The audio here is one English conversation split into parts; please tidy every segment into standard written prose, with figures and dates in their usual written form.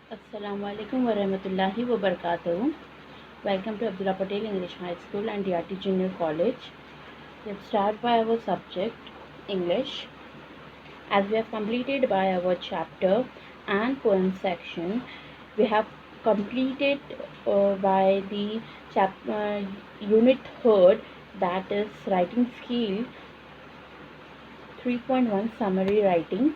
Assalamualaikum warahmatullahi wabarakatuh. Welcome to Abdullah Patel English High School and DRT Junior College. Let's start by our subject English. As we have completed by our chapter and poem section, we have completed by the unit third, that is writing skill 3.1 summary writing.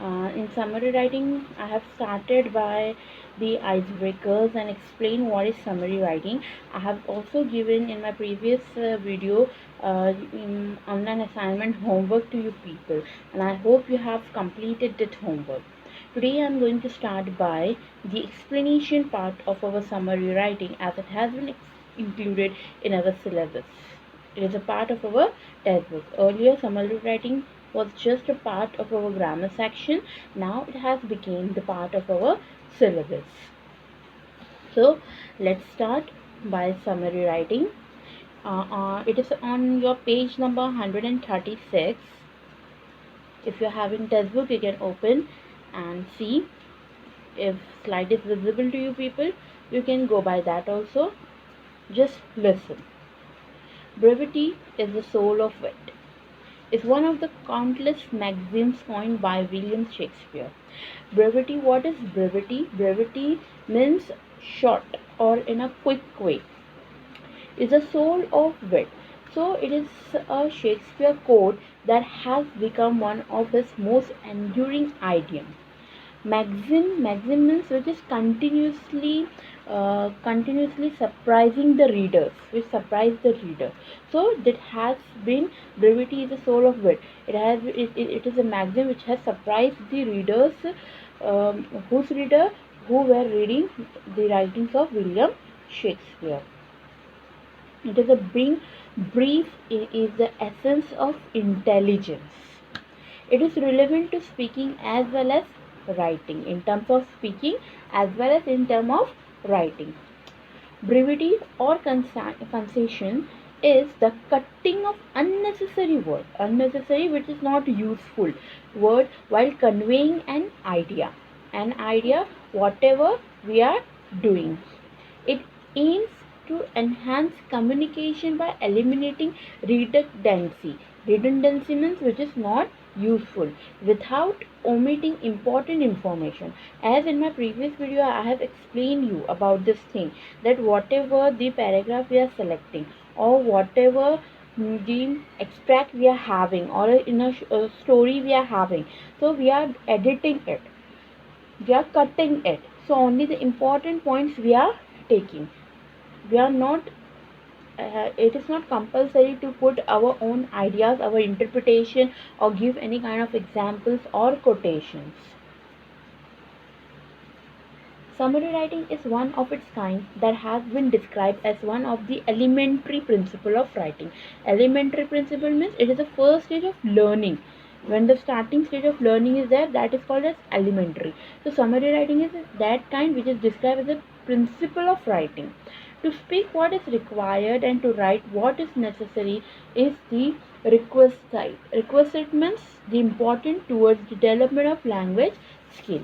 In summary writing, I have started by the icebreakers and explain what is summary writing. I have also given in my previous video online assignment homework to you people, and I hope you have completed that homework. Today I am going to start by the explanation part of our summary writing, as it has been included in our syllabus. It is a part of our textbook. Earlier, summary writing was just a part of our grammar section. Now it has become the part of our syllabus. So let's start by summary writing. It is on your page number 136. If you're having textbook, you can open and see. If slide is visible to you people, you can go by that also. Just listen. Brevity is the soul of wit is one of the countless maxims coined by William Shakespeare. Brevity, what is brevity? Brevity means short or in a quick way. Is the soul of wit. So it is a Shakespeare quote that has become one of his most enduring idioms. Maxim means which is continuously surprising the readers, which surprise the reader. So that has been brevity is the soul of wit. It is a maxim which has surprised the readers, whose reader who were reading the writings of William Shakespeare. It is a being brief is the essence of intelligence. It is relevant to speaking as well as writing, in terms of speaking as well as in terms of writing. Brevity or concession is the cutting of unnecessary word, unnecessary which is not useful word, while conveying an idea, whatever we are doing. It aims to enhance communication by eliminating redundancy. Redundancy means which is not useful, without omitting important information. As in my previous video I have explained you about this thing, that whatever the paragraph we are selecting, or whatever the extract we are having, or in a story we are having, so we are editing it, we are cutting it, so only the important points we are taking. We are not It is not compulsory to put our own ideas, our interpretation, or give any kind of examples or quotations. Summary writing is one of its kind that has been described as one of the elementary principle of writing. Elementary principle means it is the first stage of learning. When the starting stage of learning is there, that is called as elementary. So summary writing is that kind which is described as the principle of writing. To speak what is required and to write what is necessary is the requisite. Requisite means the important towards the development of language skill.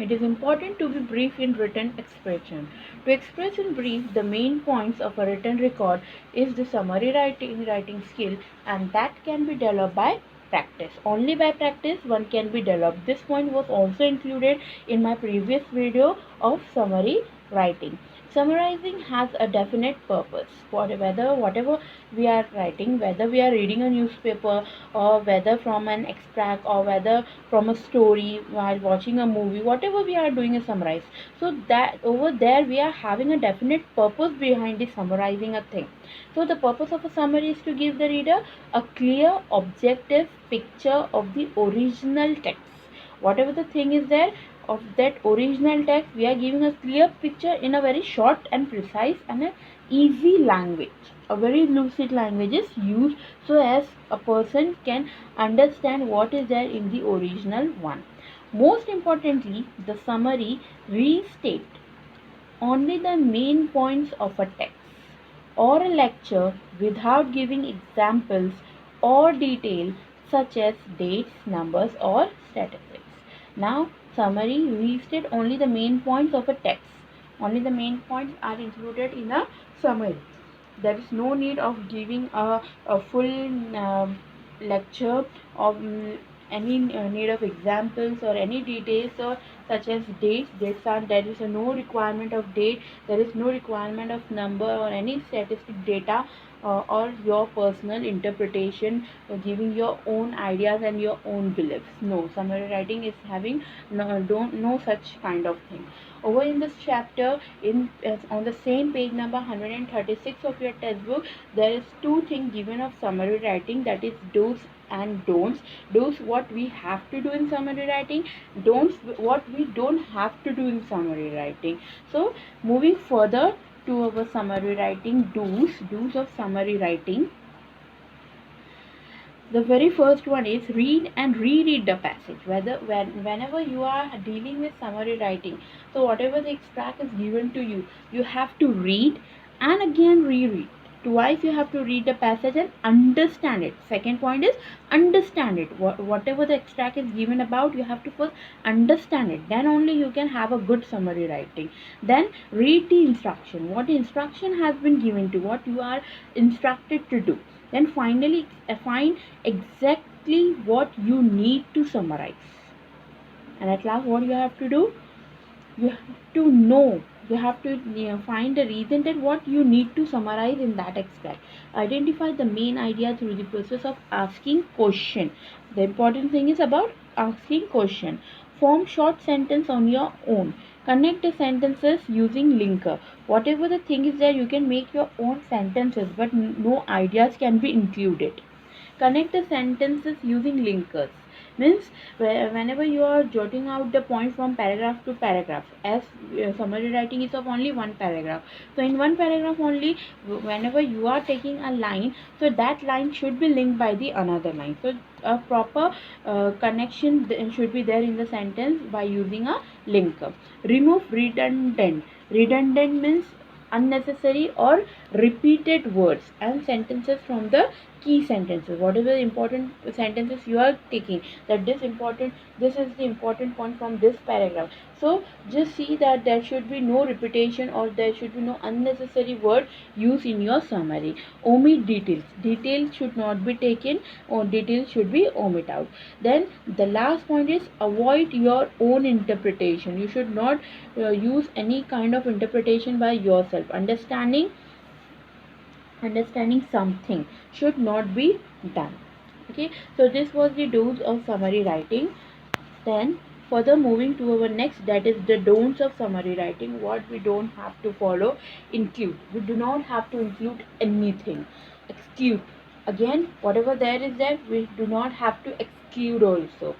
It is important to be brief in written expression. To express in brief the main points of a written record is the summary writing skill, and that can be developed by practice. Only by practice one can be developed. This point was also included in my previous video of summary writing. Summarizing has a definite purpose. Whatever we are writing, whether we are reading a newspaper, or whether from an extract, or whether from a story while watching a movie, whatever we are doing is summarized. So that over there we are having a definite purpose behind the summarizing a thing. So the purpose of a summary is to give the reader a clear, objective picture of the original text. Whatever the thing is there of that original text, we are giving a clear picture in a very short and precise and a easy language. A very lucid language is used so as a person can understand what is there in the original one. Most importantly, the summary restates only the main points of a text or a lecture without giving examples or detail such as dates, numbers, or statistics. Now, summary restate only the main points of a text. Only the main points are included in a summary. There is no need of giving a full lecture of any need of examples or any details or such as dates are, there is no requirement of date, there is no requirement of number or any statistic data or your personal interpretation, giving your own ideas and your own beliefs. No, summary writing is having no such kind of thing. Over in this chapter, on the same page number 136 of your textbook, there is two things given of summary writing, that is do's and don'ts. Do's, what we have to do in summary writing, don'ts, what we don't have to do in summary writing. So moving further to our summary writing, do's of summary writing. The very first one is read and reread the passage. Whenever you are dealing with summary writing, so whatever the extract is given to you, you have to read and again reread. Twice you have to read the passage and understand it. Second point is understand it. Whatever the extract is given about, you have to first understand it. Then only you can have a good summary writing. Then read the instruction. What instruction has been given to, what you are instructed to do. Then finally find exactly what you need to summarize. And at last, what you have to do? You have to know. You have to find the reason that what you need to summarize in that extract. Identify the main idea through the process of asking question. The important thing is about asking question. Form short sentence on your own. Connect the sentences using linker. Whatever the thing is there, you can make your own sentences, but no ideas can be included. Connect the sentences using linkers. Means whenever you are jotting out the point from paragraph to paragraph, as summary writing is of only one paragraph, so in one paragraph only, whenever you are taking a line, so that line should be linked by the another line. So a proper connection should be there in the sentence by using a linker. Remove redundant. Redundant means unnecessary or repeated words and sentences from the key sentences. Whatever the important sentences you are taking, that this is the important point from this paragraph, so just see that there should be no repetition or there should be no unnecessary word used in your summary. Omit details. Details should not be taken or details should be omit out. Then the last point is avoid your own interpretation. You should not use any kind of interpretation by yourself. Understanding something should not be done. Okay, so this was the do's of summary writing. Then further moving to our next, that is the don'ts of summary writing. What we don't have to follow. Include. We do not have to include anything. Exclude. Again, whatever there is there, we do not have to exclude also.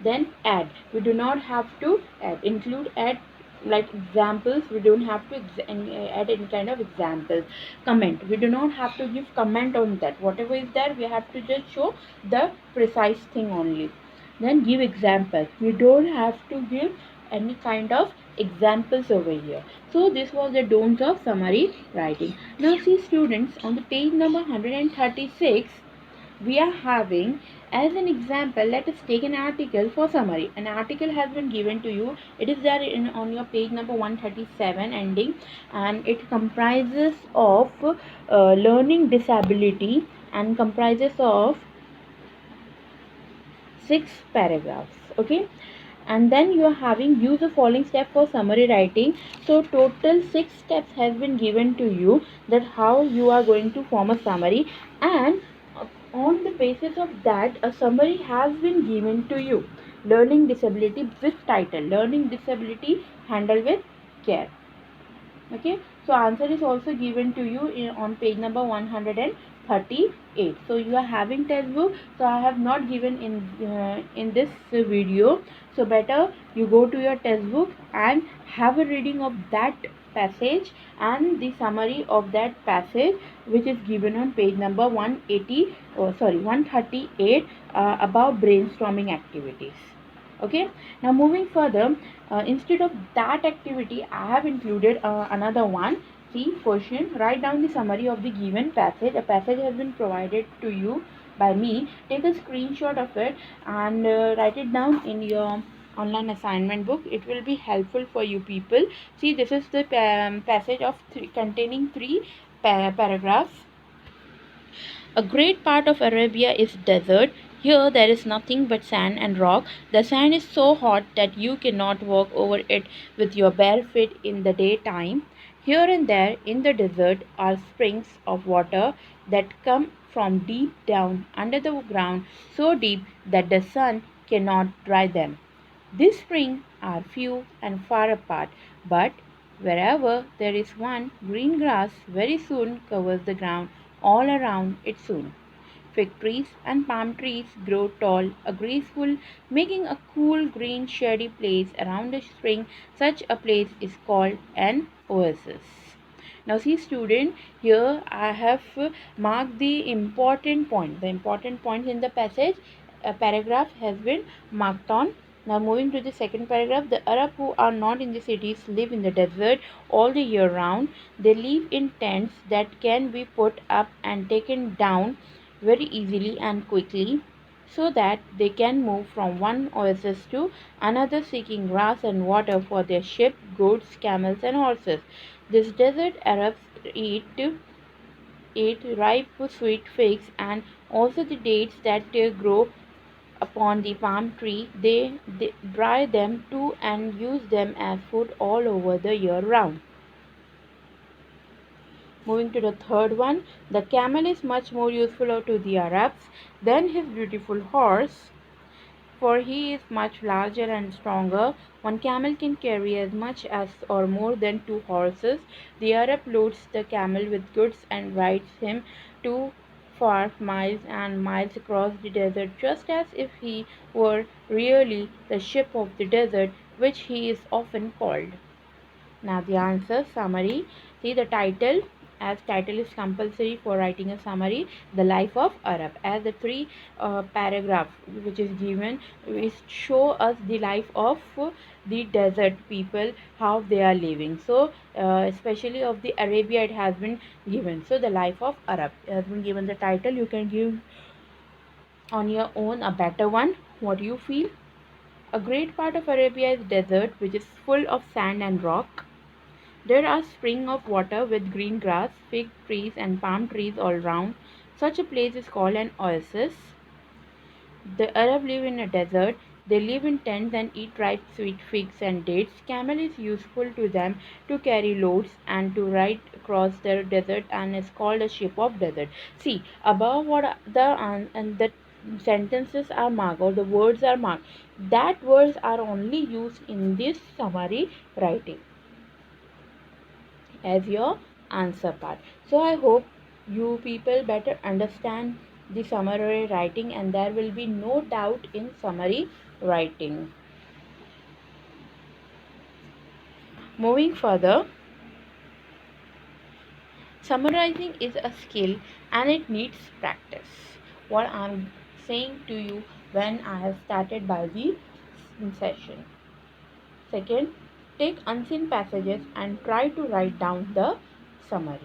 Then add. We do not have to add. Include, add, like examples, we don't have to add any kind of examples. Comment. We do not have to give comment on that. Whatever is there, we have to just show the precise thing only. Then give examples. We don't have to give any kind of examples over here. So this was the don'ts of summary writing. Now see students, on the page number 136, we are having as an example, let us take an article for summary. An article has been given to you. It is there on your page number 137 ending, and it comprises of learning disability and comprises of 6 paragraphs. Okay, and then you are having use the following step for summary writing. So total 6 steps has been given to you, that how you are going to form a summary, and on the basis of that a summary has been given to you. Learning disability with title, learning disability handled with care. Okay, so answer is also given to you on page number 138. So you are having textbook, so I have not given in this video, so better you go to your textbook and have a reading of that passage and the summary of that passage, which is given on page number 138 about brainstorming activities. Okay, now moving further, instead of that activity I have included another one. See, question, write down the summary of the given passage. A passage has been provided to you by me. Take a screenshot of it and write it down in your online assignment book. It will be helpful for you people. See, this is the passage of containing three paragraphs. A great part of Arabia is desert. Here there is nothing but sand and rock. The sand is so hot that you cannot walk over it with your bare feet in the daytime. Here and there in the desert are springs of water that come from deep down under the ground, so deep that the sun cannot dry them. These springs are few and far apart, but wherever there is one, green grass very soon covers the ground all around it soon. Fig trees and palm trees grow tall, graceful, making a cool green shady place around the spring. Such a place is called an oasis. Now see student, here I have marked the important point. The important points in the passage, a paragraph has been marked on. Now moving to the second paragraph, the Arab who are not in the cities live in the desert all the year round. They live in tents that can be put up and taken down very easily and quickly, so that they can move from one oasis to another seeking grass and water for their sheep, goats, camels, and horses. These desert Arabs eat ripe sweet figs and also the dates that grow upon the palm tree. They dry them too and use them as food all over the year round. Moving to the third one, the camel is much more useful to the Arabs than his beautiful horse, for he is much larger and stronger. One camel can carry as much as or more than two horses. The Arab loads the camel with goods and rides him to far miles and miles across the desert, just as if he were really the ship of the desert, which he is often called. Now the answer summary. See the title, as title is compulsory for writing a summary. The life of Arab, as the three paragraph which is given is show us the life of the desert people, how they are living. So especially of the Arabia it has been given. So the life of Arab has been given the title. You can give on your own a better one. What do you feel? A great part of Arabia is desert, which is full of sand and rock. There are springs of water with green grass, fig trees, and palm trees all round. Such a place is called an oasis. The Arab live in a desert. They live in tents and eat ripe sweet figs and dates. Camel is useful to them to carry loads and to ride across the desert and is called a ship of desert. See, above what and the sentences are marked or the words are marked. That words are only used in this summary writing as your answer part. So I hope you people better understand the summary writing and there will be no doubt in summary writing. Moving further, summarizing is a skill and it needs practice. What I'm saying to you when I have started by the session. Second, take unseen passages and try to write down the summary.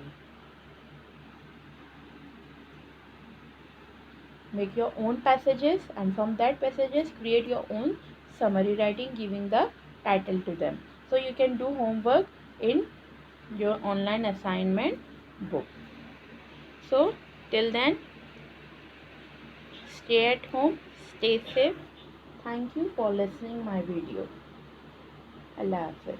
Make your own passages and from that passages create your own summary writing giving the title to them. So you can do homework in your online assignment book. So till then, stay at home, stay safe. Thank you for listening my video. Allah Hafiz.